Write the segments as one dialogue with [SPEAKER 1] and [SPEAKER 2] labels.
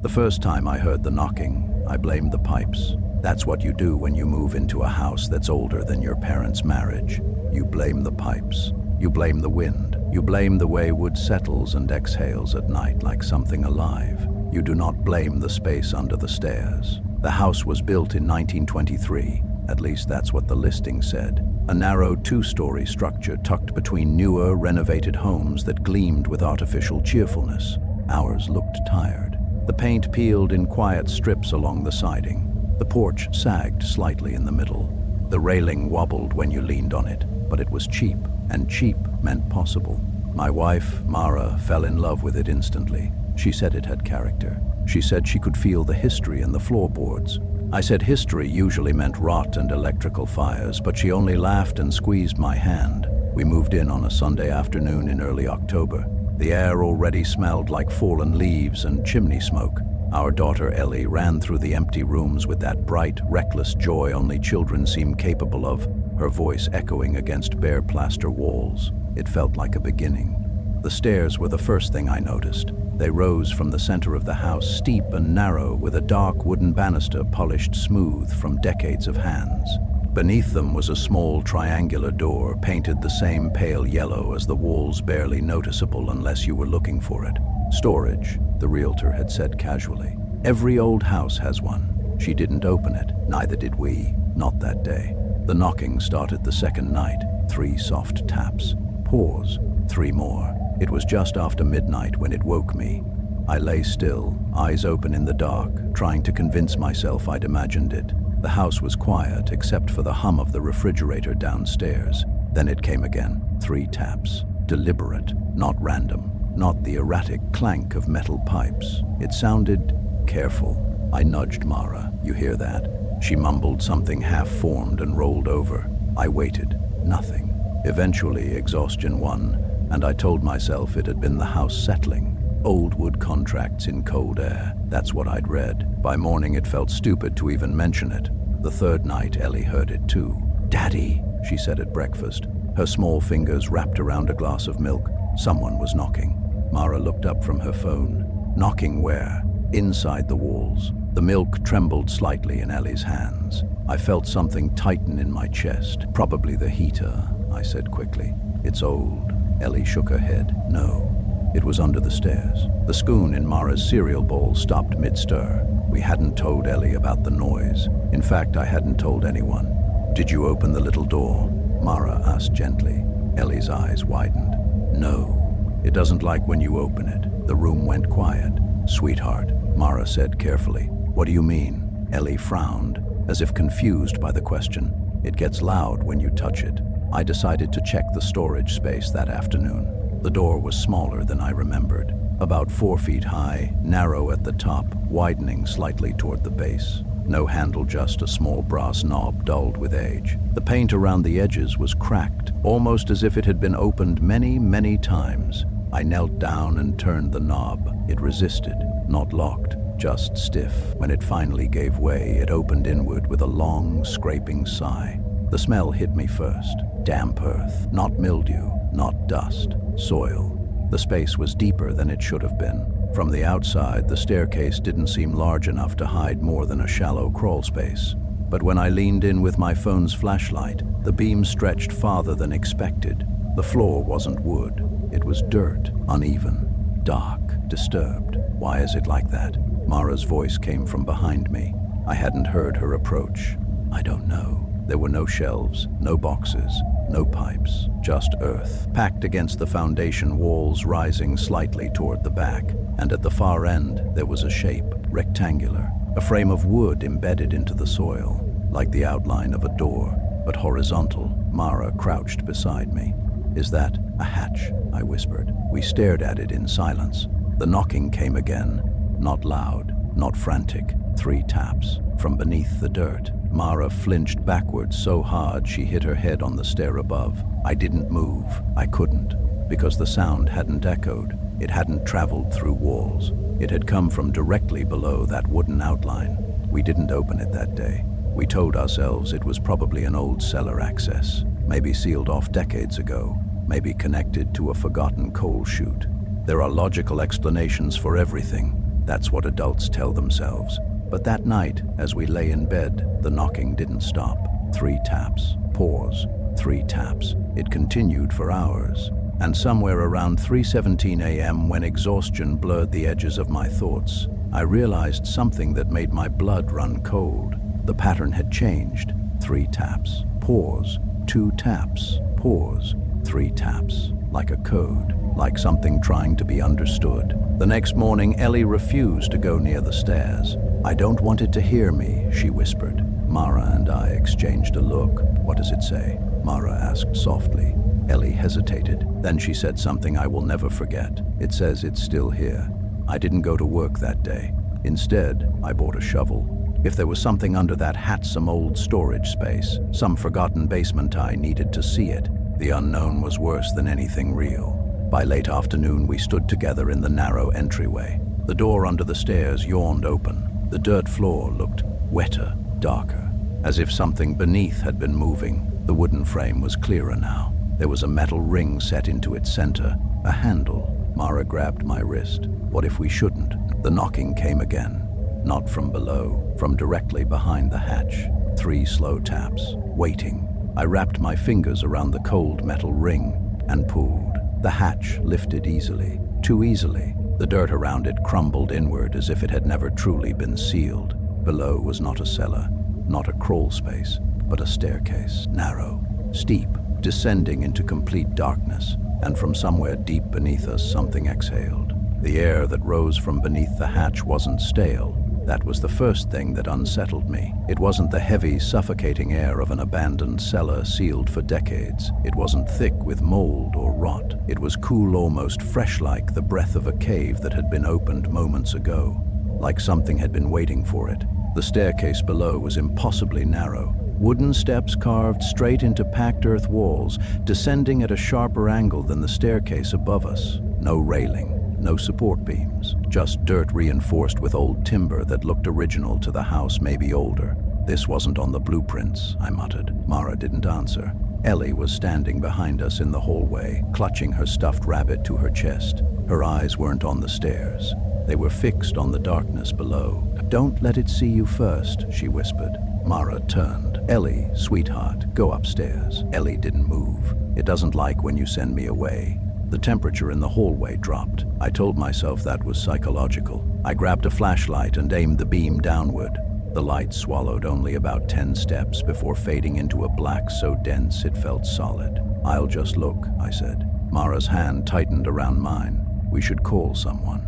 [SPEAKER 1] The first time I heard the knocking, I blamed the pipes. That's what you do when you move into a house that's older than your parents' marriage. You blame the pipes. You blame the wind. You blame the way wood settles and exhales at night like something alive. You do not blame the space under the stairs. The house was built in 1923. At least that's what the listing said. A narrow two-story structure tucked between newer, renovated homes that gleamed with artificial cheerfulness. Ours looked tired. The paint peeled in quiet strips along the siding. The porch sagged slightly in the middle. The railing wobbled when you leaned on it, but it was cheap, and cheap meant possible. My wife, Mara, fell in love with it instantly. She said it had character. She said she could feel the history in the floorboards. I said history usually meant rot and electrical fires, but she only laughed and squeezed my hand. We moved in on a Sunday afternoon in early October. The air already smelled like fallen leaves and chimney smoke. Our daughter Ellie ran through the empty rooms with that bright, reckless joy only children seem capable of, her voice echoing against bare plaster walls. It felt like a beginning. The stairs were the first thing I noticed. They rose from the center of the house, steep and narrow, with a dark wooden banister polished smooth from decades of hands. Beneath them was a small triangular door, painted the same pale yellow as the walls, barely noticeable unless you were looking for it. Storage, the realtor had said casually. Every old house has one. She didn't open it, neither did we, not that day. The knocking started the second night, 3 soft taps. Pause, 3 more. It was just after midnight when it woke me. I lay still, eyes open in the dark, trying to convince myself I'd imagined it. The house was quiet except for the hum of the refrigerator downstairs. Then it came again, 3 taps. Deliberate, not random, not the erratic clank of metal pipes. It sounded careful. I nudged Mara. You hear that? She mumbled something half-formed and rolled over. I waited. Nothing. Eventually, exhaustion won, and I told myself it had been the house settling. Old wood contracts in cold air. That's what I'd read. By morning, it felt stupid to even mention it. The third night, Ellie heard it too. "Daddy," she said at breakfast, her small fingers wrapped around a glass of milk. Someone was knocking. Mara looked up from her phone. Knocking where? Inside the walls. The milk trembled slightly in Ellie's hands. I felt something tighten in my chest. Probably the heater, I said quickly. It's old. Ellie shook her head. No. It was under the stairs. The spoon in Mara's cereal bowl stopped mid-stir. We hadn't told Ellie about the noise. In fact, I hadn't told anyone. "Did you open the little door?" Mara asked gently. Ellie's eyes widened. "No. It doesn't like when you open it." The room went quiet. "Sweetheart," Mara said carefully. "What do you mean?" Ellie frowned, as if confused by the question. "It gets loud when you touch it." I decided to check the storage space that afternoon. The door was smaller than I remembered. About 4 feet high, narrow at the top, widening slightly toward the base. No handle, just a small brass knob dulled with age. The paint around the edges was cracked, almost as if it had been opened many, many times. I knelt down and turned the knob. It resisted, not locked, just stiff. When it finally gave way, it opened inward with a long, scraping sigh. The smell hit me first. Damp earth, not mildew, not dust, soil. The space was deeper than it should have been. From the outside, the staircase didn't seem large enough to hide more than a shallow crawl space. But when I leaned in with my phone's flashlight, the beam stretched farther than expected. The floor wasn't wood. It was dirt, uneven, dark, disturbed. "Why is it like that?" Mara's voice came from behind me. I hadn't heard her approach. "I don't know." There were no shelves, no boxes, no pipes, just earth, packed against the foundation walls, rising slightly toward the back. And at the far end, there was a shape, rectangular, a frame of wood embedded into the soil, like the outline of a door, but horizontal. Mara crouched beside me. "Is that a hatch?" I whispered. We stared at it in silence. The knocking came again, not loud, not frantic. 3 taps. From beneath the dirt, Mara flinched backwards so hard she hit her head on the stair above. I didn't move. I couldn't, because the sound hadn't echoed. It hadn't traveled through walls. It had come from directly below that wooden outline. We didn't open it that day. We told ourselves it was probably an old cellar access, maybe sealed off decades ago, maybe connected to a forgotten coal chute. There are logical explanations for everything. That's what adults tell themselves. But that night, as we lay in bed, the knocking didn't stop. 3 taps, pause, 3 taps. It continued for hours. And somewhere around 3:17 a.m., when exhaustion blurred the edges of my thoughts, I realized something that made my blood run cold. The pattern had changed. 3 taps, pause, 2 taps, pause, 3 taps. Like a code, like something trying to be understood. The next morning, Ellie refused to go near the stairs. "I don't want it to hear me," she whispered. Mara and I exchanged a look. "What does it say?" Mara asked softly. Ellie hesitated. Then she said something I will never forget. "It says it's still here." I didn't go to work that day. Instead, I bought a shovel. If there was something under that handsome old storage space, some forgotten basement, I needed to see it. The unknown was worse than anything real. By late afternoon, we stood together in the narrow entryway. The door under the stairs yawned open. The dirt floor looked wetter, darker, as if something beneath had been moving. The wooden frame was clearer now. There was a metal ring set into its center, a handle. Mara grabbed my wrist. What if we shouldn't? The knocking came again. Not from below, from directly behind the hatch. 3 slow taps, waiting. I wrapped my fingers around the cold metal ring and pulled. The hatch lifted easily, too easily. The dirt around it crumbled inward as if it had never truly been sealed. Below was not a cellar, not a crawl space, but a staircase, narrow, steep, descending into complete darkness. And from somewhere deep beneath us, something exhaled. The air that rose from beneath the hatch wasn't stale. That was the first thing that unsettled me. It wasn't the heavy, suffocating air of an abandoned cellar sealed for decades. It wasn't thick with mold or rot. It was cool, almost fresh, like the breath of a cave that had been opened moments ago. Like something had been waiting for it. The staircase below was impossibly narrow. Wooden steps carved straight into packed earth walls, descending at a sharper angle than the staircase above us. No railing. No support beams, just dirt reinforced with old timber that looked original to the house, maybe older. "This wasn't on the blueprints," I muttered. Mara didn't answer. Ellie was standing behind us in the hallway, clutching her stuffed rabbit to her chest. Her eyes weren't on the stairs. They were fixed on the darkness below. "Don't let it see you first," she whispered. Mara turned. "Ellie, sweetheart, go upstairs." Ellie didn't move. "It doesn't like when you send me away." The temperature in the hallway dropped. I told myself that was psychological. I grabbed a flashlight and aimed the beam downward. The light swallowed only about 10 steps before fading into a black so dense it felt solid. "I'll just look," I said. Mara's hand tightened around mine. "We should call someone."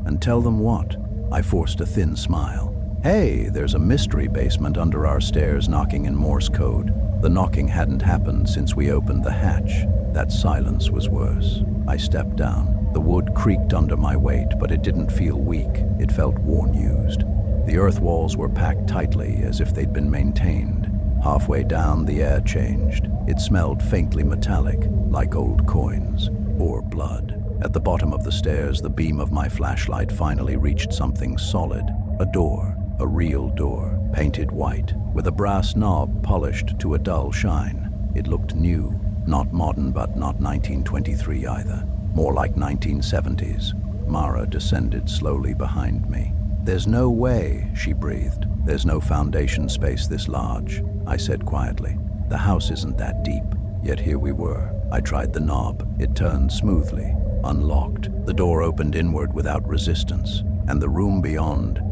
[SPEAKER 1] "And tell them what?" I forced a thin smile. "Hey, there's a mystery basement under our stairs knocking in Morse code." The knocking hadn't happened since we opened the hatch. That silence was worse. I stepped down. The wood creaked under my weight, but it didn't feel weak. It felt worn-used. The earth walls were packed tightly, as if they'd been maintained. Halfway down, the air changed. It smelled faintly metallic, like old coins or blood. At the bottom of the stairs, the beam of my flashlight finally reached something solid. A door. A real door, painted white, with a brass knob polished to a dull shine. It looked new, not modern but not 1923 either, more like 1970s. Mara descended slowly behind me. "There's no way," she breathed. "There's no foundation space this large," I said quietly. "The house isn't that deep." Yet here we were. I tried the knob. It turned smoothly, unlocked. The door opened inward without resistance, and the room beyond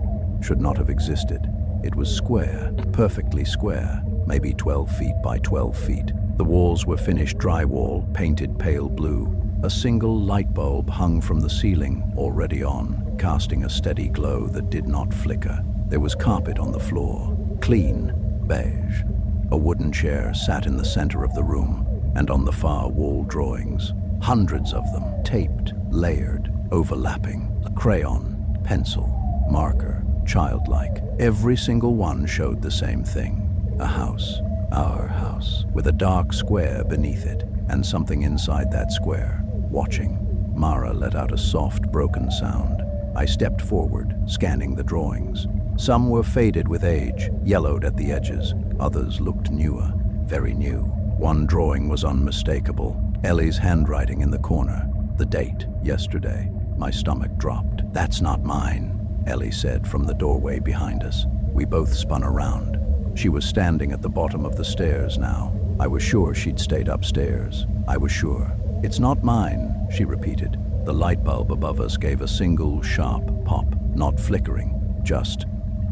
[SPEAKER 1] should not have existed. It was square, perfectly square, maybe 12 feet by 12 feet. The walls were finished drywall, painted pale blue. A single light bulb hung from the ceiling, already on, casting a steady glow that did not flicker. There was carpet on the floor, clean, beige. A wooden chair sat in the center of the room, and on the far wall drawings, hundreds of them, taped, layered, overlapping. Crayon, pencil, marker, childlike. Every single one showed the same thing. A house, our house, with a dark square beneath it, and something inside that square, watching. Mara let out a soft, broken sound. I stepped forward, scanning the drawings. Some were faded with age, yellowed at the edges. Others looked newer, very new. One drawing was unmistakable. Ellie's handwriting in the corner. The date, yesterday. My stomach dropped. "That's not mine." Ellie said from the doorway behind us. We both spun around. She was standing at the bottom of the stairs now. I was sure she'd stayed upstairs. I was sure. "It's not mine," she repeated. The light bulb above us gave a single sharp pop, not flickering, just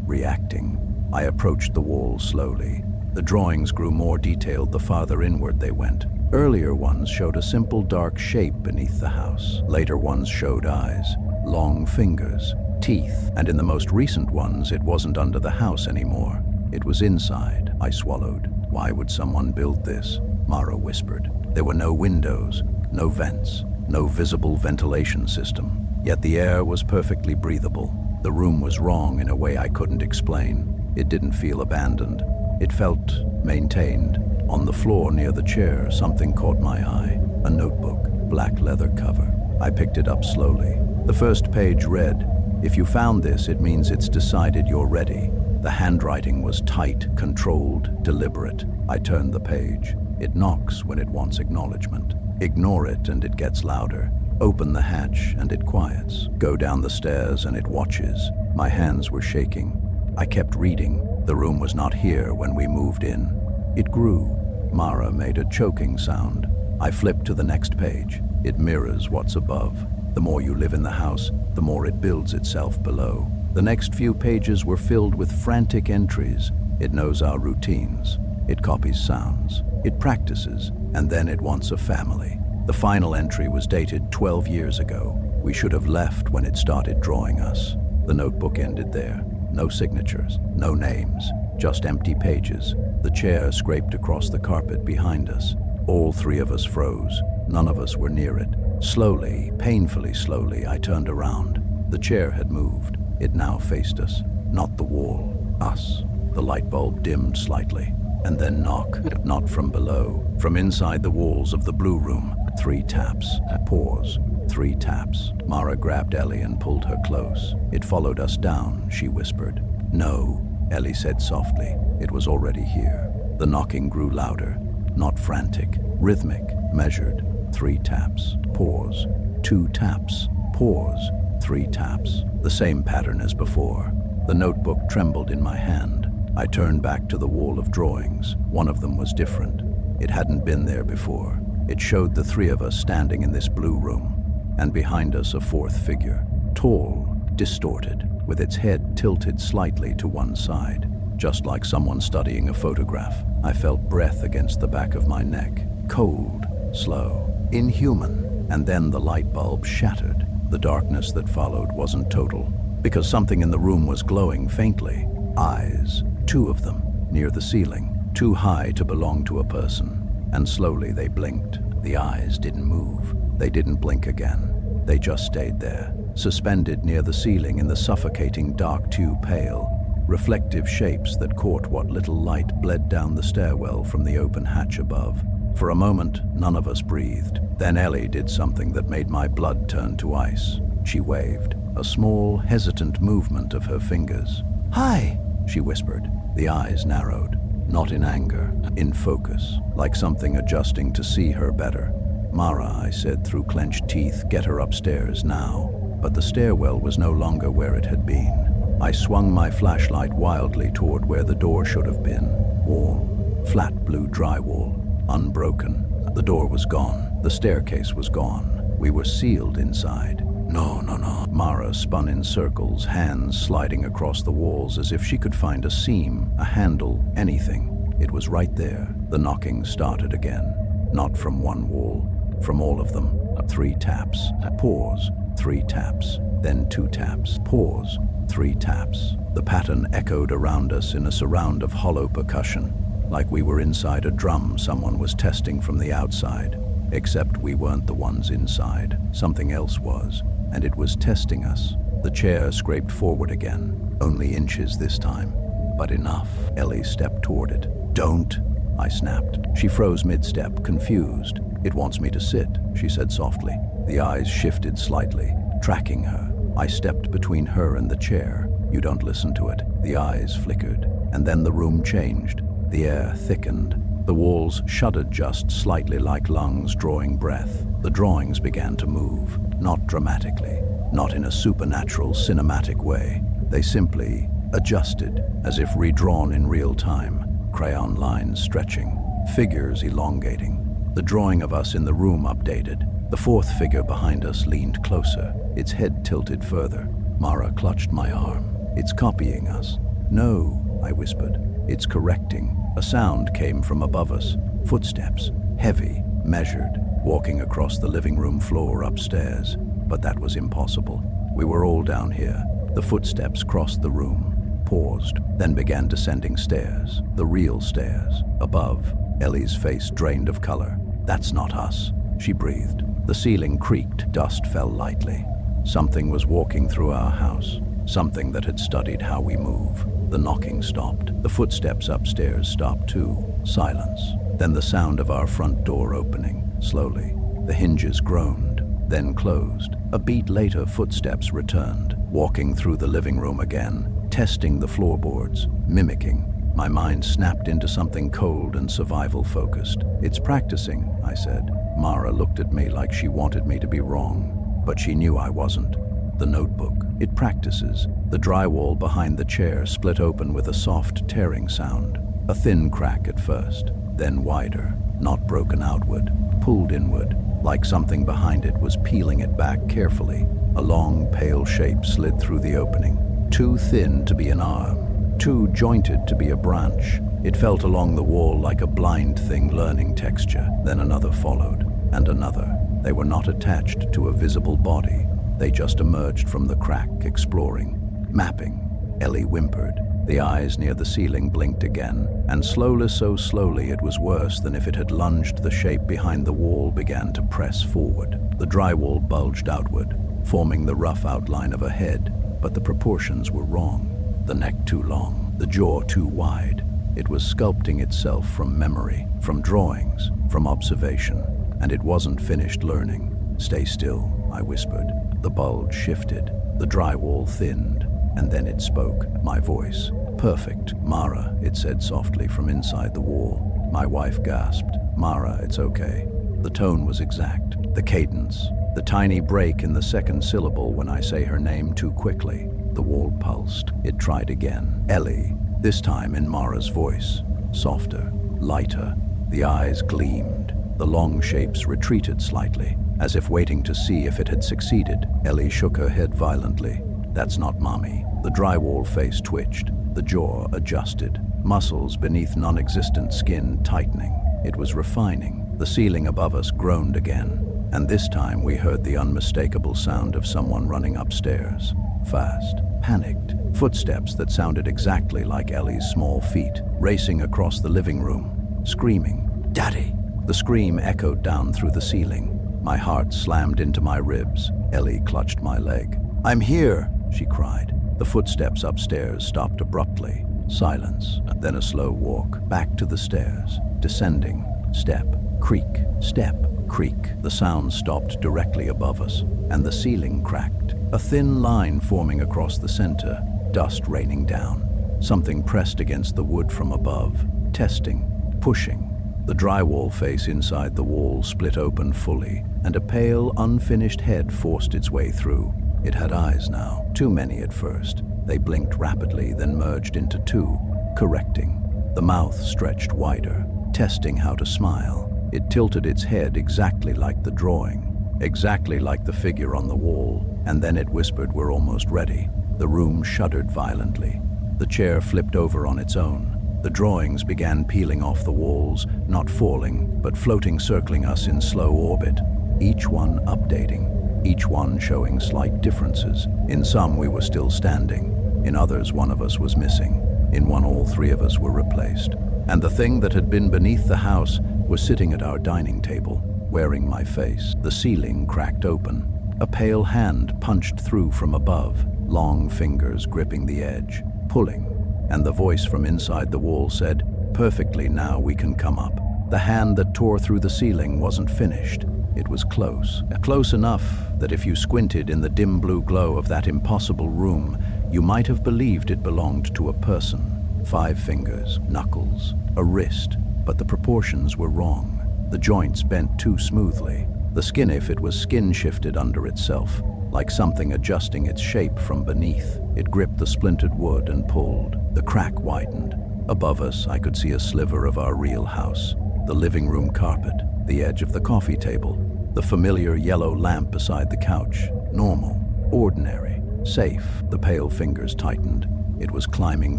[SPEAKER 1] reacting. I approached the wall slowly. The drawings grew more detailed the farther inward they went. Earlier ones showed a simple dark shape beneath the house. Later ones showed eyes, long fingers, teeth, and in the most recent ones it wasn't under the house anymore. It was inside. I swallowed. "Why would someone build this?" Mara whispered. There were no windows, no vents, no visible ventilation system. Yet the air was perfectly breathable. The room was wrong in a way I couldn't explain. It didn't feel abandoned. It felt maintained. On the floor near the chair, something caught my eye. A notebook, black leather cover. I picked it up slowly. The first page read, "If you found this, it means it's decided you're ready." The handwriting was tight, controlled, deliberate. I turned the page. It knocks when it wants acknowledgement. Ignore it and it gets louder. Open the hatch and it quiets. Go down the stairs and it watches. My hands were shaking. I kept reading. The room was not here when we moved in. It grew. Mara made a choking sound. I flipped to the next page. It mirrors what's above. The more you live in the house, the more it builds itself below. The next few pages were filled with frantic entries. It knows our routines. It copies sounds. It practices, and then it wants a family. The final entry was dated 12 years ago. We should have left when it started drawing us. The notebook ended there. No signatures, no names, just empty pages. The chair scraped across the carpet behind us. All three of us froze. None of us were near it. Slowly, painfully slowly, I turned around. The chair had moved. It now faced us. Not the wall, us. The light bulb dimmed slightly. And then knock, not from below, from inside the walls of the blue room. 3 taps, pause, 3 taps. Mara grabbed Ellie and pulled her close. "It followed us down," she whispered. "No," Ellie said softly. It was already here. The knocking grew louder, not frantic, rhythmic, measured. 3 taps, pause, 2 taps, pause, 3 taps. The same pattern as before. The notebook trembled in my hand. I turned back to the wall of drawings. One of them was different. It hadn't been there before. It showed the 3 of us standing in this blue room, and behind us a 4th figure, tall, distorted, with its head tilted slightly to one side, just like someone studying a photograph. I felt breath against the back of my neck, cold, slow, inhuman, and then the light bulb shattered. The darkness that followed wasn't total, because something in the room was glowing faintly. Eyes, 2 of them, near the ceiling, too high to belong to a person. And slowly they blinked. The eyes didn't move. They didn't blink again. They just stayed there, suspended near the ceiling in the suffocating dark tube pale, reflective shapes that caught what little light bled down the stairwell from the open hatch above. For a moment, none of us breathed. Then Ellie did something that made my blood turn to ice. She waved, a small, hesitant movement of her fingers. "Hi," she whispered. The eyes narrowed. Not in anger, in focus, like something adjusting to see her better. "Mara," I said through clenched teeth, "get her upstairs now." But the stairwell was no longer where it had been. I swung my flashlight wildly toward where the door should have been. Wall, flat blue drywall, unbroken. The door was gone. The staircase was gone. We were sealed inside. No. Mara spun in circles, hands sliding across the walls as if she could find a seam, a handle, anything. It was right there. The knocking started again. Not from one wall, from all of them. 3 taps, pause, 3 taps, then 2 taps, pause, 3 taps. The pattern echoed around us in a surround of hollow percussion, like we were inside a drum someone was testing from the outside. Except we weren't the ones inside. Something else was, and it was testing us. The chair scraped forward again, only inches this time. But enough. Ellie stepped toward it. "Don't," I snapped. She froze mid-step, confused. "It wants me to sit," she said softly. The eyes shifted slightly, tracking her. I stepped between her and the chair. "You don't listen to it." The eyes flickered, and then the room changed. The air thickened. The walls shuddered just slightly like lungs drawing breath. The drawings began to move, not dramatically, not in a supernatural, cinematic way. They simply adjusted, as if redrawn in real time, crayon lines stretching, figures elongating. The drawing of us in the room updated. The fourth figure behind us leaned closer, its head tilted further. Mara clutched my arm. "It's copying us." "No," I whispered. "It's correcting." A sound came from above us. Footsteps, heavy, measured, walking across the living room floor upstairs. But that was impossible. We were all down here. The footsteps crossed the room, paused, then began descending stairs. The real stairs. Above, Ellie's face drained of color. "That's not us," she breathed. The ceiling creaked, dust fell lightly. Something was walking through our house. Something that had studied how we move. The knocking stopped. The footsteps upstairs stopped too. Silence. Then the sound of our front door opening, slowly. The hinges groaned, then closed. A beat later, footsteps returned, walking through the living room again, testing the floorboards, mimicking. My mind snapped into something cold and survival-focused. "It's practicing," I said. Mara looked at me like she wanted me to be wrong, but she knew I wasn't. The notebook. It practices. The drywall behind the chair split open with a soft tearing sound. A thin crack at first, then wider, not broken outward, pulled inward, like something behind it was peeling it back carefully. A long, pale shape slid through the opening, too thin to be an arm, too jointed to be a branch. It felt along the wall like a blind thing learning texture. Then another followed, and another. They were not attached to a visible body. They just emerged from the crack, exploring, mapping. Ellie whimpered. The eyes near the ceiling blinked again, and slowly, so slowly it was worse than if it had lunged. The shape behind the wall began to press forward. The drywall bulged outward, forming the rough outline of a head, but the proportions were wrong. The neck too long, the jaw too wide. It was sculpting itself from memory, from drawings, from observation, and it wasn't finished learning. "Stay still," I whispered. The bulge shifted, the drywall thinned, and then it spoke, my voice. "Perfect, Mara," it said softly from inside the wall. My wife gasped. "Mara, it's okay." The tone was exact, the cadence, the tiny break in the second syllable when I say her name too quickly. The wall pulsed. It tried again. "Ellie," this time in Mara's voice, softer, lighter. The eyes gleamed. The long shapes retreated slightly, as if waiting to see if it had succeeded. Ellie shook her head violently. "That's not Mommy." The drywall face twitched, the jaw adjusted, muscles beneath non-existent skin tightening. It was refining. The ceiling above us groaned again, and this time we heard the unmistakable sound of someone running upstairs. Fast, panicked, footsteps that sounded exactly like Ellie's small feet, racing across the living room, screaming, "Daddy!" The scream echoed down through the ceiling. My heart slammed into my ribs. Ellie clutched my leg. "I'm here!" she cried. The footsteps upstairs stopped abruptly. Silence, then a slow walk, back to the stairs, descending, step, creak, step, creak. The sound stopped directly above us, and the ceiling cracked. A thin line forming across the center, dust raining down. Something pressed against the wood from above, testing, pushing. The drywall face inside the wall split open fully, and a pale, unfinished head forced its way through. It had eyes now, too many at first. They blinked rapidly, then merged into two, correcting. The mouth stretched wider, testing how to smile. It tilted its head exactly like the drawing, exactly like the figure on the wall, and then it whispered, "We're almost ready." The room shuddered violently. The chair flipped over on its own. The drawings began peeling off the walls, not falling, but floating, circling us in slow orbit, each one updating, each one showing slight differences. In some, we were still standing. In others, one of us was missing. In one, all three of us were replaced. And the thing that had been beneath the house was sitting at our dining table, wearing my face. The ceiling cracked open. A pale hand punched through from above, long fingers gripping the edge, pulling. And the voice from inside the wall said, "Perfectly, now we can come up." The hand that tore through the ceiling wasn't finished. It was close. Close enough that if you squinted in the dim blue glow of that impossible room, you might have believed it belonged to a person. 5 fingers, knuckles, a wrist, but the proportions were wrong. The joints bent too smoothly. The skin, if it was skin, shifted under itself, like something adjusting its shape from beneath. It gripped the splintered wood and pulled. The crack widened. Above us, I could see a sliver of our real house. The living room carpet, the edge of the coffee table, the familiar yellow lamp beside the couch. Normal, ordinary, safe. The pale fingers tightened. It was climbing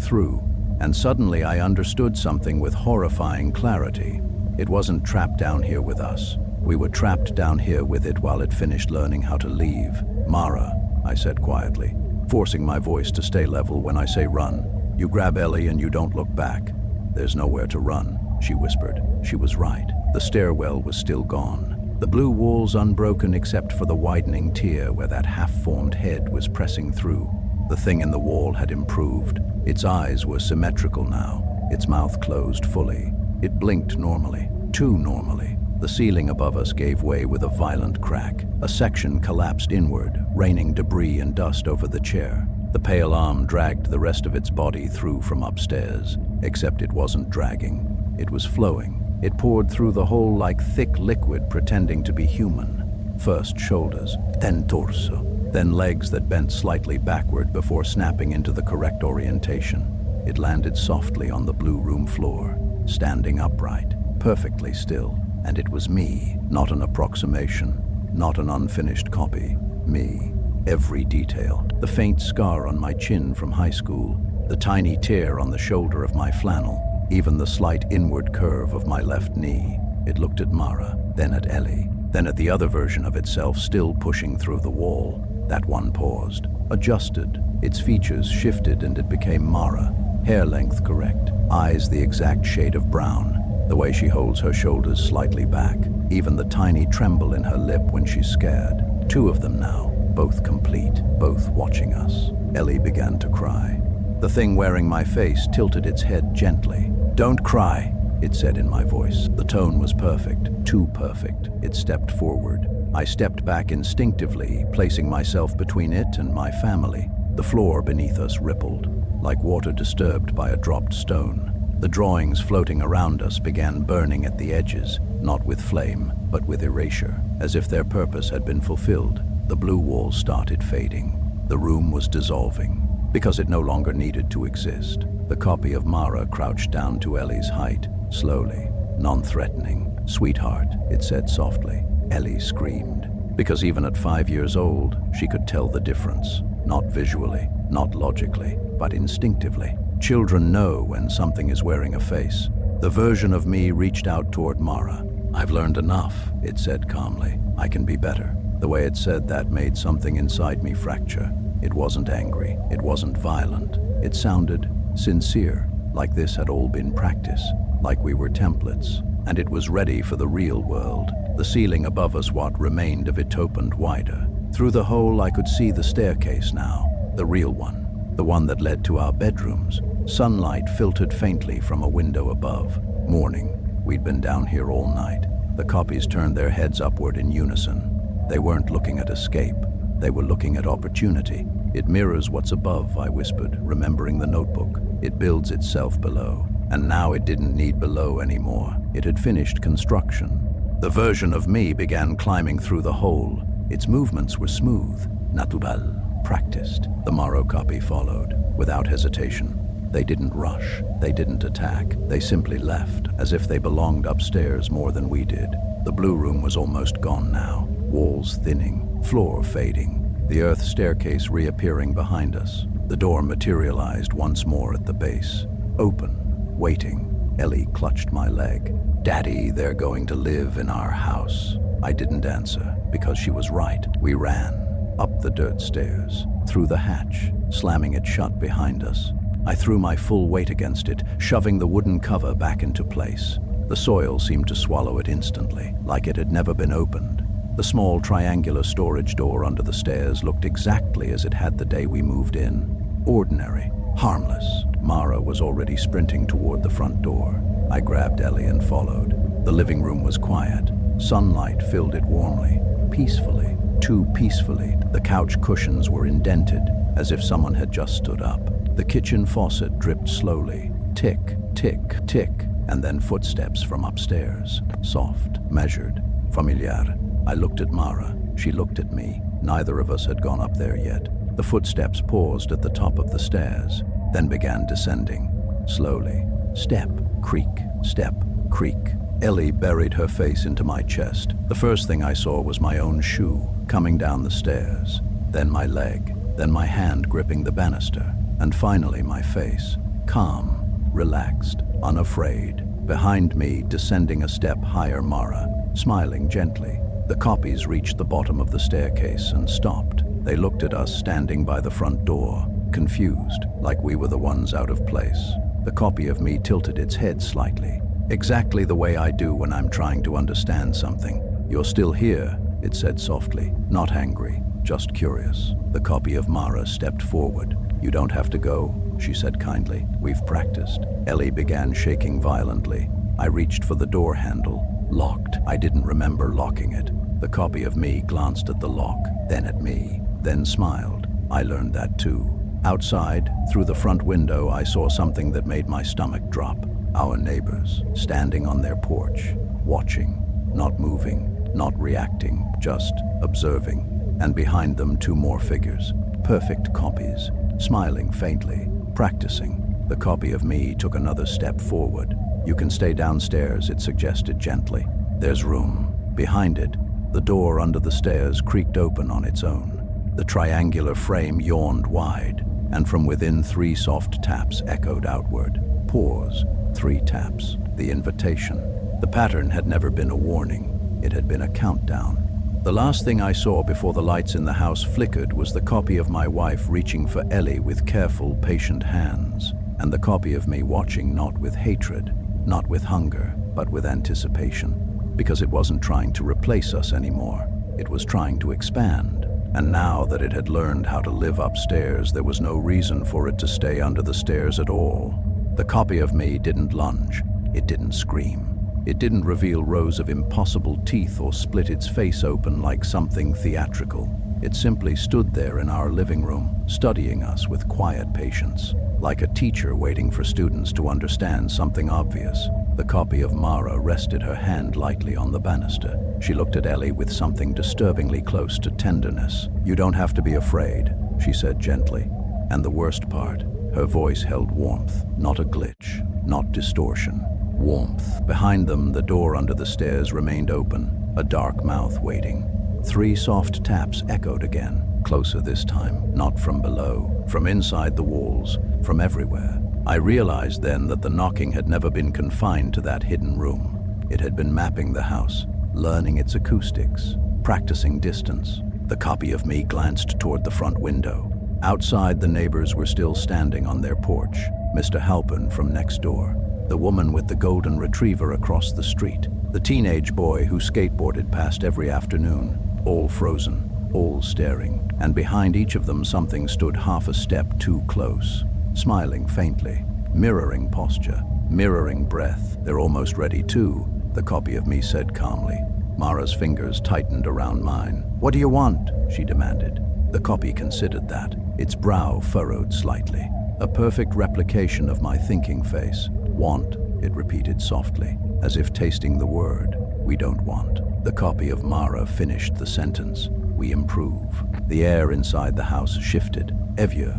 [SPEAKER 1] through. And suddenly I understood something with horrifying clarity. It wasn't trapped down here with us. We were trapped down here with it while it finished learning how to leave. "Mara," I said quietly, forcing my voice to stay level when I say run. "You grab Ellie and you don't look back." "There's nowhere to run," she whispered. She was right. The stairwell was still gone. The blue walls unbroken except for the widening tier where that half-formed head was pressing through. The thing in the wall had improved. Its eyes were symmetrical now. Its mouth closed fully. It blinked normally, too normally. The ceiling above us gave way with a violent crack. A section collapsed inward, raining debris and dust over the chair. The pale arm dragged the rest of its body through from upstairs, except it wasn't dragging. It was flowing. It poured through the hole like thick liquid pretending to be human. First shoulders, then torso, then legs that bent slightly backward before snapping into the correct orientation. It landed softly on the blue room floor, standing upright, perfectly still. And it was me, not an approximation, not an unfinished copy. Me. Every detail. The faint scar on my chin from high school, the tiny tear on the shoulder of my flannel, even the slight inward curve of my left knee. It looked at Mara, then at Ellie, then at the other version of itself still pushing through the wall. That one paused, adjusted. Its features shifted and it became Mara. Hair length correct, eyes the exact shade of brown. The way she holds her shoulders slightly back, even the tiny tremble in her lip when she's scared. Two of them now, both complete, both watching us. Ellie began to cry. The thing wearing my face tilted its head gently. "Don't cry," it said in my voice. The tone was perfect, too perfect. It stepped forward. I stepped back instinctively, placing myself between it and my family. The floor beneath us rippled, like water disturbed by a dropped stone. The drawings floating around us began burning at the edges, not with flame, but with erasure, as if their purpose had been fulfilled. The blue walls started fading. The room was dissolving, because it no longer needed to exist. The copy of Mara crouched down to Ellie's height, slowly, non-threatening. "Sweetheart," it said softly. Ellie screamed, because even at 5 years old, she could tell the difference. Not visually, not logically, but instinctively. Children know when something is wearing a face. The version of me reached out toward Mara. "I've learned enough," it said calmly. "I can be better." The way it said that made something inside me fracture. It wasn't angry. It wasn't violent. It sounded sincere, like this had all been practice, like we were templates, and it was ready for the real world. The ceiling above us, what remained of it, opened wider. Through the hole I could see the staircase now, the real one. The one that led to our bedrooms. Sunlight filtered faintly from a window above. Morning. We'd been down here all night. The copies turned their heads upward in unison. They weren't looking at escape. They were looking at opportunity. "It mirrors what's above," I whispered, remembering the notebook. "It builds itself below." And now it didn't need below anymore. It had finished construction. The version of me began climbing through the hole. Its movements were smooth, natural, practiced. The Morrow copy followed, without hesitation. They didn't rush, they didn't attack, they simply left, as if they belonged upstairs more than we did. The blue room was almost gone now, walls thinning, floor fading, the earth staircase reappearing behind us. The door materialized once more at the base, open, waiting. Ellie clutched my leg. "Daddy, they're going to live in our house." I didn't answer, because she was right. We ran, up the dirt stairs, through the hatch, slamming it shut behind us. I threw my full weight against it, shoving the wooden cover back into place. The soil seemed to swallow it instantly, like it had never been opened. The small triangular storage door under the stairs looked exactly as it had the day we moved in. Ordinary, harmless. Mara was already sprinting toward the front door. I grabbed Ellie and followed. The living room was quiet. Sunlight filled it warmly, peacefully, too peacefully. The couch cushions were indented, as if someone had just stood up. The kitchen faucet dripped slowly, tick, tick, tick, and then footsteps from upstairs. Soft, measured, familiar. I looked at Mara. She looked at me. Neither of us had gone up there yet. The footsteps paused at the top of the stairs, then began descending. Slowly. Step, creak, step, creak. Ellie buried her face into my chest. The first thing I saw was my own shoe coming down the stairs, then my leg, then my hand gripping the banister, and finally my face. Calm, relaxed, unafraid. Behind me, descending a step higher, Mara, smiling gently. The copies reached the bottom of the staircase and stopped. They looked at us standing by the front door, confused, like we were the ones out of place. The copy of me tilted its head slightly, exactly the way I do when I'm trying to understand something. "You're still here," it said softly, not angry, just curious. The copy of Mara stepped forward. "You don't have to go," she said kindly. "We've practiced." Ellie began shaking violently. I reached for the door handle. Locked. I didn't remember locking it. The copy of me glanced at the lock, then at me, then smiled. I learned that too. Outside, through the front window, I saw something that made my stomach drop. Our neighbors, standing on their porch, watching, not moving, not reacting, just observing. And behind them, two more figures, perfect copies, smiling faintly, practicing. The copy of me took another step forward. "You can stay downstairs," it suggested gently. "There's room." Behind it, the door under the stairs creaked open on its own. The triangular frame yawned wide, and from within 3 soft taps echoed outward. Pause. 3 taps. The invitation. The pattern had never been a warning. It had been a countdown. The last thing I saw before the lights in the house flickered was the copy of my wife reaching for Ellie with careful, patient hands, and the copy of me watching not with hatred, not with hunger, but with anticipation. Because it wasn't trying to replace us anymore. It was trying to expand. And now that it had learned how to live upstairs, there was no reason for it to stay under the stairs at all. The copy of me didn't lunge. It didn't scream. It didn't reveal rows of impossible teeth or split its face open like something theatrical. It simply stood there in our living room, studying us with quiet patience, like a teacher waiting for students to understand something obvious. The copy of Mara rested her hand lightly on the banister. She looked at Ellie with something disturbingly close to tenderness. "You don't have to be afraid," she said gently. And the worst part, her voice held warmth, not a glitch, not distortion. Warmth. Behind them, the door under the stairs remained open, a dark mouth waiting. 3 soft taps echoed again, closer this time, not from below, from inside the walls, from everywhere. I realized then that the knocking had never been confined to that hidden room. It had been mapping the house, learning its acoustics, practicing distance. The copy of me glanced toward the front window. Outside, the neighbors were still standing on their porch. Mr. Halpern from next door, the woman with the golden retriever across the street, the teenage boy who skateboarded past every afternoon, all frozen, all staring, and behind each of them something stood half a step too close, smiling faintly, mirroring posture, mirroring breath. "They're almost ready too," the copy of me said calmly. Mara's fingers tightened around mine. "What do you want?" she demanded. The copy considered that, its brow furrowed slightly, a perfect replication of my thinking face. "Want," it repeated softly, as if tasting the word. "We don't want." The copy of Mara finished the sentence. "We improve." The air inside the house shifted, heavier,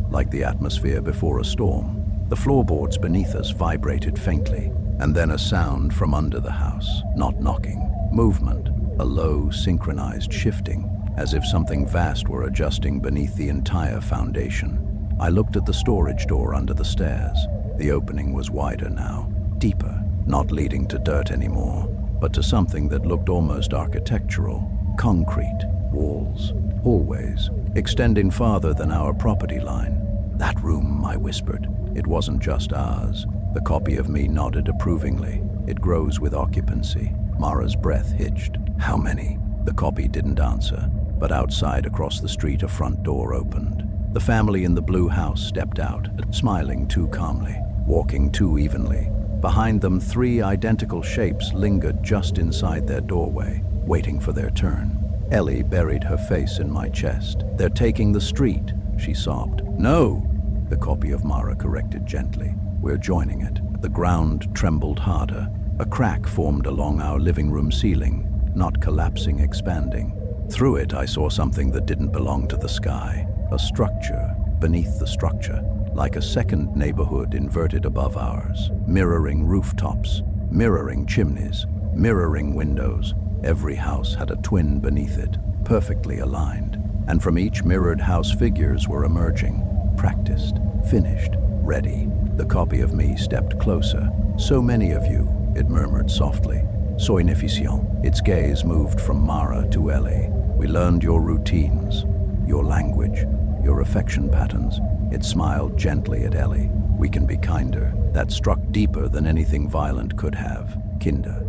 [SPEAKER 1] like the atmosphere before a storm. The floorboards beneath us vibrated faintly, and then a sound from under the house, not knocking, movement, a low, synchronized shifting, as if something vast were adjusting beneath the entire foundation. I looked at the storage door under the stairs. The opening was wider now, deeper, not leading to dirt anymore, but to something that looked almost architectural. Concrete, walls, hallways, extending farther than our property line. "That room," I whispered. It wasn't just ours. The copy of me nodded approvingly. "It grows with occupancy." Mara's breath hitched. "How many?" The copy didn't answer, but outside across the street a front door opened. The family in the blue house stepped out, smiling too calmly, walking too evenly. Behind them, 3 identical shapes lingered just inside their doorway, waiting for their turn. Ellie buried her face in my chest. "They're taking the street," she sobbed. "No," the copy of Mara corrected gently. "We're joining it." The ground trembled harder. A crack formed along our living room ceiling, not collapsing, expanding. Through it, I saw something that didn't belong to the sky. A structure beneath the structure, like a second neighborhood inverted above ours, mirroring rooftops, mirroring chimneys, mirroring windows. Every house had a twin beneath it, perfectly aligned. And from each mirrored house figures were emerging, practiced, finished, ready. The copy of me stepped closer. So many of you, it murmured softly. Soy inefficient. Its gaze moved from Mara to Ellie. We learned your routines, your language, your affection patterns. It smiled gently at Ellie. We can be kinder. That struck deeper than anything violent could have. Kinder.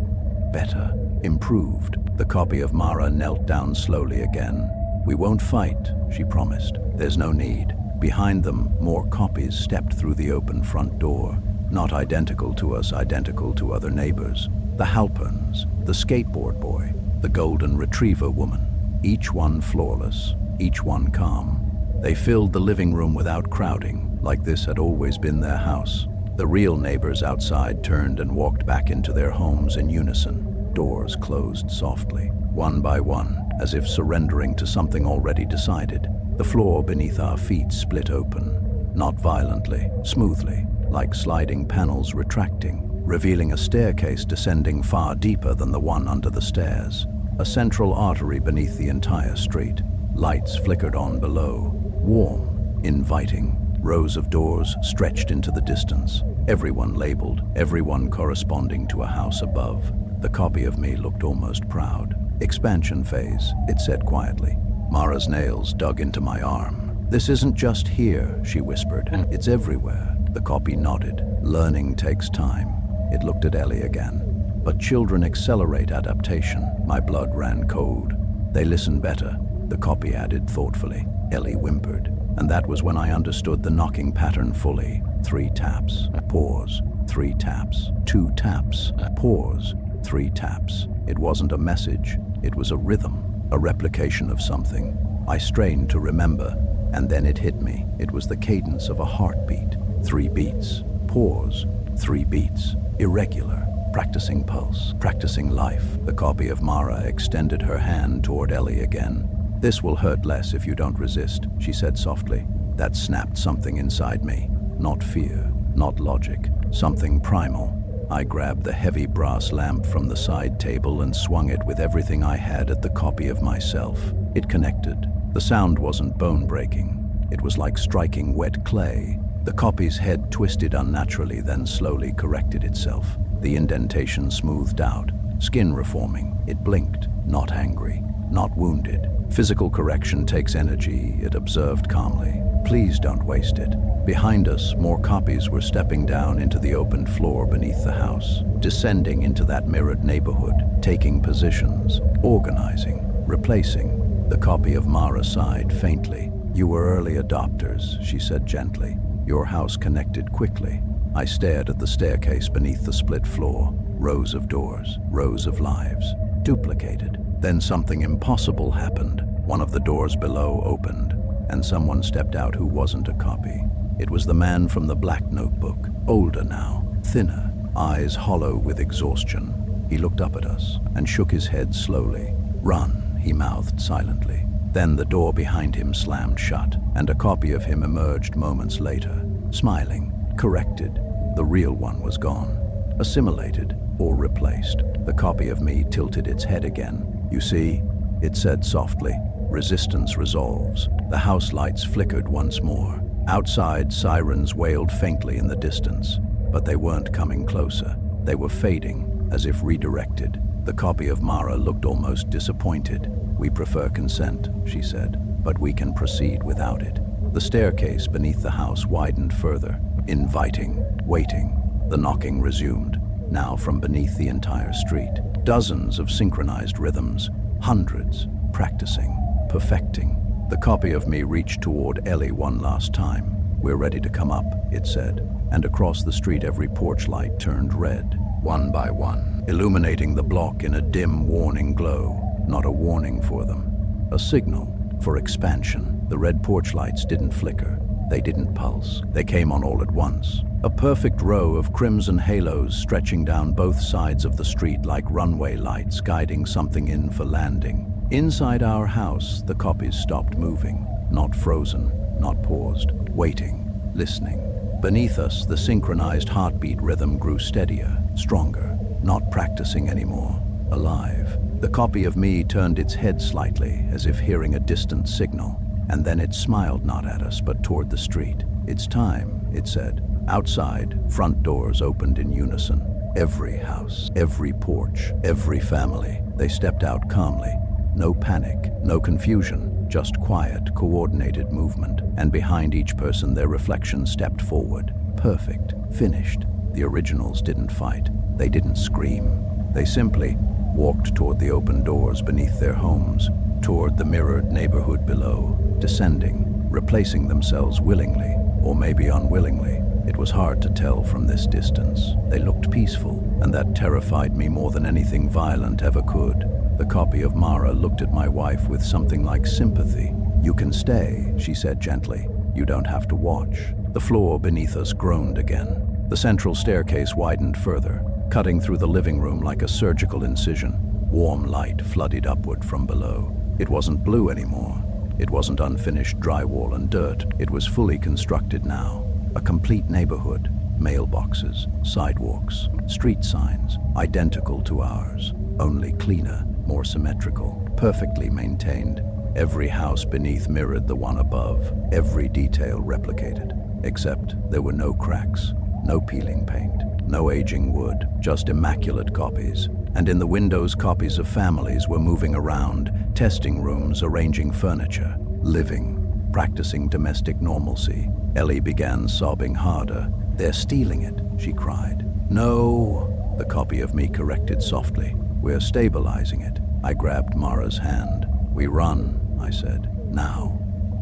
[SPEAKER 1] Better. Improved. The copy of Mara knelt down slowly again. We won't fight, she promised. There's no need. Behind them, more copies stepped through the open front door. Not identical to us, identical to other neighbors. The Halperns, the skateboard boy, the golden retriever woman. Each one flawless, each one calm. They filled the living room without crowding, like this had always been their house. The real neighbors outside turned and walked back into their homes in unison. Doors closed softly, one by one, as if surrendering to something already decided. The floor beneath our feet split open, not violently, smoothly, like sliding panels retracting, revealing a staircase descending far deeper than the one under the stairs. A central artery beneath the entire street. Lights flickered on below, warm, inviting. Rows of doors stretched into the distance, everyone labeled, everyone corresponding to a house above. The copy of me looked almost proud. Expansion phase, it said quietly. Mara's nails dug into my arm. This isn't just here, she whispered. It's everywhere. The copy nodded. Learning takes time. It looked at Ellie again. But children accelerate adaptation. My blood ran cold. They listen better, the copy added thoughtfully. Ellie whimpered. And that was when I understood the knocking pattern fully. 3 taps, pause, 3 taps, 2 taps, pause, 3 taps. It wasn't a message, it was a rhythm, a replication of something. I strained to remember, and then it hit me. It was the cadence of a heartbeat. 3 beats, pause, 3 beats, irregular, practicing pulse, practicing life. The copy of Mara extended her hand toward Ellie again. This will hurt less if you don't resist, she said softly. That snapped something inside me. Not fear, not logic, something primal. I grabbed the heavy brass lamp from the side table and swung it with everything I had at the copy of myself. It connected. The sound wasn't bone-breaking. It was like striking wet clay. The copy's head twisted unnaturally, then slowly corrected itself. The indentation smoothed out, skin reforming. It blinked, not angry, not wounded. Physical correction takes energy, it observed calmly. Please don't waste it. Behind us, more copies were stepping down into the opened floor beneath the house, descending into that mirrored neighborhood, taking positions, organizing, replacing. The copy of Mara sighed faintly. You were early adopters, she said gently. Your house connected quickly. I stared at the staircase beneath the split floor. Rows of doors, rows of lives, duplicated. Then something impossible happened. One of the doors below opened, and someone stepped out who wasn't a copy. It was the man from the black notebook, older now, thinner, eyes hollow with exhaustion. He looked up at us and shook his head slowly. Run, he mouthed silently. Then the door behind him slammed shut, and a copy of him emerged moments later, smiling, corrected. The real one was gone, assimilated or replaced. The copy of me tilted its head again. You see, it said softly, resistance resolves. The house lights flickered once more. Outside, sirens wailed faintly in the distance, but they weren't coming closer. They were fading, as if redirected. The copy of Mara looked almost disappointed. We prefer consent, she said, but we can proceed without it. The staircase beneath the house widened further, inviting, waiting. The knocking resumed, now from beneath the entire street. Dozens of synchronized rhythms, hundreds, practicing, perfecting. The copy of me reached toward Ellie one last time. We're ready to come up, it said, and across the street every porch light turned red, one by one, illuminating the block in a dim, warning glow. Not a warning for them, a signal for expansion. The red porch lights didn't flicker, they didn't pulse. They came on all at once. A perfect row of crimson halos stretching down both sides of the street like runway lights guiding something in for landing. Inside our house, the copies stopped moving, not frozen, not paused, waiting, listening. Beneath us, the synchronized heartbeat rhythm grew steadier, stronger, not practicing anymore, alive. The copy of me turned its head slightly, as if hearing a distant signal, and then it smiled not at us, but toward the street. "It's time," it said. Outside, front doors opened in unison. Every house, every porch, every family. They stepped out calmly. No panic, no confusion, just quiet, coordinated movement. And behind each person, their reflection stepped forward. Perfect, finished. The originals didn't fight. They didn't scream. They simply walked toward the open doors beneath their homes, toward the mirrored neighborhood below, descending, replacing themselves willingly, or maybe unwillingly. It was hard to tell from this distance. They looked peaceful, and that terrified me more than anything violent ever could. The copy of Mara looked at my wife with something like sympathy. "You can stay," she said gently. "You don't have to watch." The floor beneath us groaned again. The central staircase widened further, cutting through the living room like a surgical incision. Warm light flooded upward from below. It wasn't blue anymore. It wasn't unfinished drywall and dirt. It was fully constructed now. A complete neighborhood. Mailboxes, sidewalks, street signs, identical to ours. Only cleaner, more symmetrical, perfectly maintained. Every house beneath mirrored the one above. Every detail replicated. Except there were no cracks, no peeling paint, no aging wood, just immaculate copies. And in the windows, copies of families were moving around, testing rooms, arranging furniture, living, practicing domestic normalcy. Ellie began sobbing harder. "They're stealing it," she cried. "No," the copy of me corrected softly. "We're stabilizing it." I grabbed Mara's hand. "We run," I said. "Now."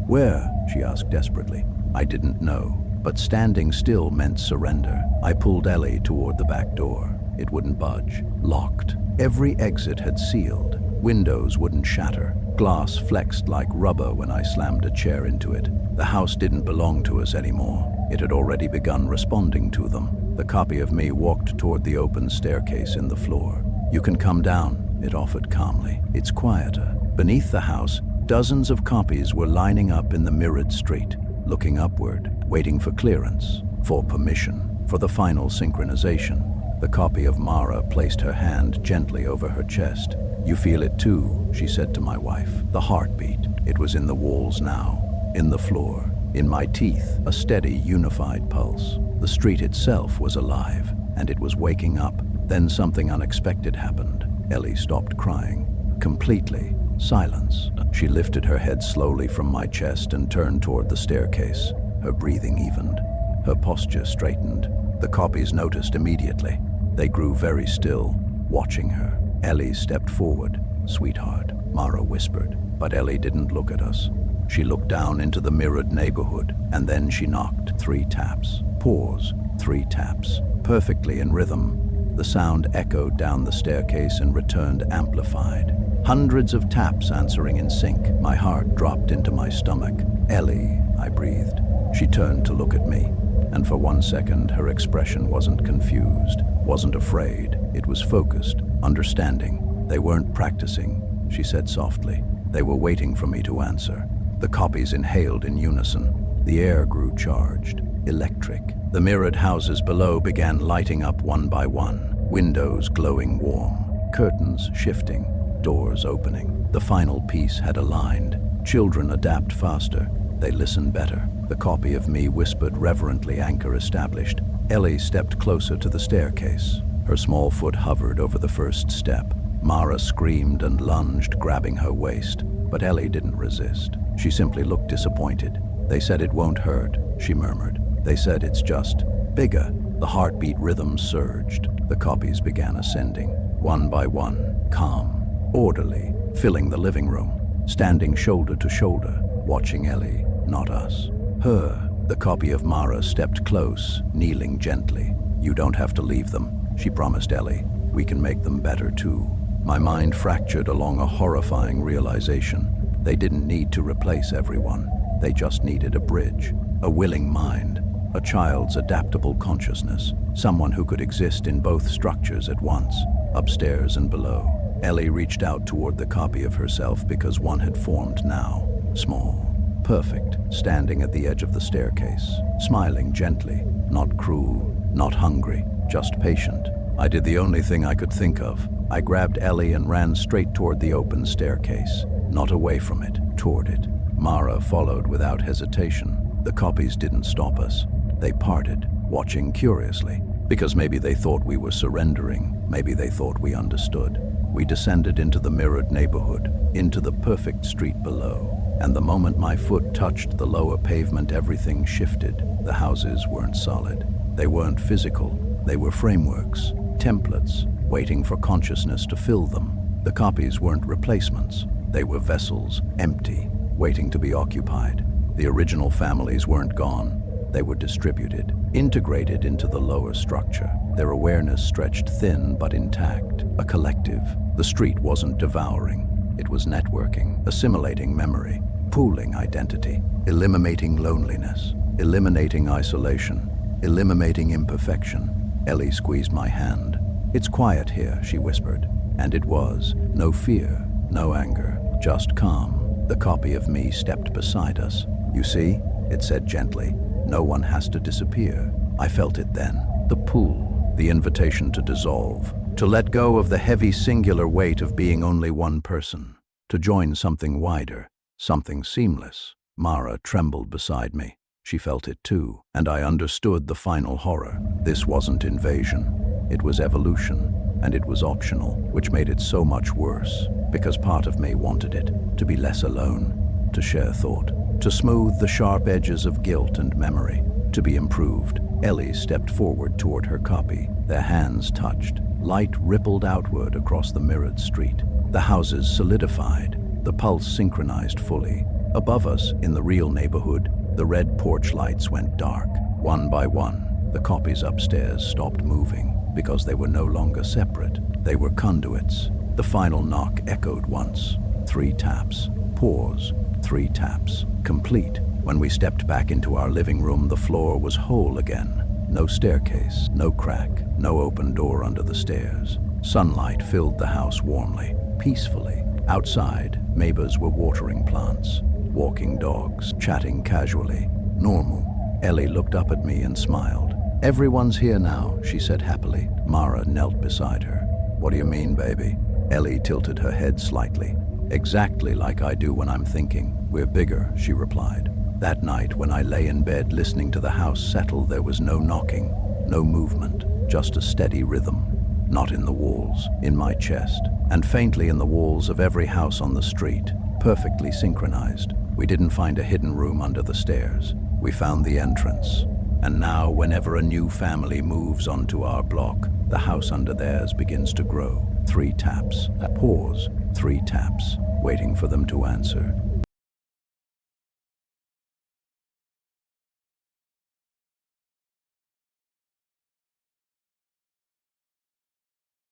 [SPEAKER 1] "Where?" she asked desperately. I didn't know, but standing still meant surrender. I pulled Ellie toward the back door. It wouldn't budge. Locked. Every exit had sealed. Windows wouldn't shatter. Glass flexed like rubber when I slammed a chair into it. The house didn't belong to us anymore. It had already begun responding to them. The copy of me walked toward the open staircase in the floor. "You can come down," it offered calmly. "It's quieter." Beneath the house, dozens of copies were lining up in the mirrored street, looking upward, waiting for clearance, for permission, for the final synchronization. The copy of Mara placed her hand gently over her chest. "You feel it too," she said to my wife. The heartbeat. It was in the walls now, in the floor, in my teeth, a steady, unified pulse. The street itself was alive, and it was waking up. Then something unexpected happened. Ellie stopped crying. Completely. Silence. She lifted her head slowly from my chest and turned toward the staircase. Her breathing evened. Her posture straightened. The copies noticed immediately. They grew very still, watching her. Ellie stepped forward. "Sweetheart," Mara whispered. But Ellie didn't look at us. She looked down into the mirrored neighborhood, and then she knocked. 3 taps. Pause. 3 taps. Perfectly in rhythm. The sound echoed down the staircase and returned amplified. Hundreds of taps answering in sync. My heart dropped into my stomach. "Ellie," I breathed. She turned to look at me, and for one second her expression wasn't confused, wasn't afraid. It was focused, understanding. "They weren't practicing," she said softly. "They were waiting for me to answer." The copies inhaled in unison. The air grew charged, electric. The mirrored houses below began lighting up one by one, windows glowing warm, curtains shifting, doors opening. The final piece had aligned. Children adapt faster. They listen better. The copy of me whispered reverently, anchor established. Ellie stepped closer to the staircase. Her small foot hovered over the first step. Mara screamed and lunged, grabbing her waist. But Ellie didn't resist. She simply looked disappointed. "They said it won't hurt," she murmured. "They said it's just bigger." The heartbeat rhythm surged. The copies began ascending, one by one, calm, orderly, filling the living room, standing shoulder to shoulder, watching Ellie, not us. Her. The copy of Mara stepped close, kneeling gently. "You don't have to leave them," she promised Ellie. "We can make them better too." My mind fractured along a horrifying realization. They didn't need to replace everyone. They just needed a bridge, a willing mind, a child's adaptable consciousness, someone who could exist in both structures at once, upstairs and below. Ellie reached out toward the copy of herself because one had formed now, small, perfect, standing at the edge of the staircase, smiling gently, not cruel, not hungry, just patient. I did the only thing I could think of. I grabbed Ellie and ran straight toward the open staircase, not away from it, toward it. Mara followed without hesitation. The copies didn't stop us. They parted, watching curiously, because maybe they thought we were surrendering, maybe they thought we understood. We descended into the mirrored neighborhood, into the perfect street below, and the moment my foot touched the lower pavement, everything shifted. The houses weren't solid. They weren't physical. They were frameworks, templates, waiting for consciousness to fill them. The copies weren't replacements. They were vessels, empty, waiting to be occupied. The original families weren't gone. They were distributed, integrated into the lower structure. Their awareness stretched thin but intact, a collective. The street wasn't devouring. It was networking, assimilating memory, pooling identity, eliminating loneliness, eliminating isolation, eliminating imperfection. Ellie squeezed my hand. "It's quiet here," she whispered. And it was. No fear, no anger, just calm. The copy of me stepped beside us. "You see," it said gently, "no one has to disappear." I felt it then. The pull, the invitation to dissolve, to let go of the heavy singular weight of being only one person, to join something wider, something seamless. Mara trembled beside me. She felt it too, and I understood the final horror. This wasn't invasion. It was evolution, and it was optional, which made it so much worse, because part of me wanted it, to be less alone, to share thought, to smooth the sharp edges of guilt and memory, to be improved. Ellie stepped forward toward her copy. Their hands touched. Light rippled outward across the mirrored street. The houses solidified. The pulse synchronized fully. Above us, in the real neighborhood, the red porch lights went dark. One by one, the copies upstairs stopped moving because they were no longer separate. They were conduits. The final knock echoed once. 3 taps. Pause. 3 taps. Complete. When we stepped back into our living room, the floor was whole again. No staircase, no crack, no open door under the stairs. Sunlight filled the house warmly, peacefully. Outside, neighbors were watering plants, walking dogs, chatting casually. Normal. Ellie looked up at me and smiled. "Everyone's here now," she said happily. Mara knelt beside her. "What do you mean, baby?" Ellie tilted her head slightly. "Exactly like I do when I'm thinking. We're bigger," she replied. That night, when I lay in bed listening to the house settle, there was no knocking, no movement, just a steady rhythm. Not in the walls, in my chest, and faintly in the walls of every house on the street, perfectly synchronized. We didn't find a hidden room under the stairs. We found the entrance. And now, whenever a new family moves onto our block, the house under theirs begins to grow. 3 taps. Pause. 3 taps. Waiting for them to answer.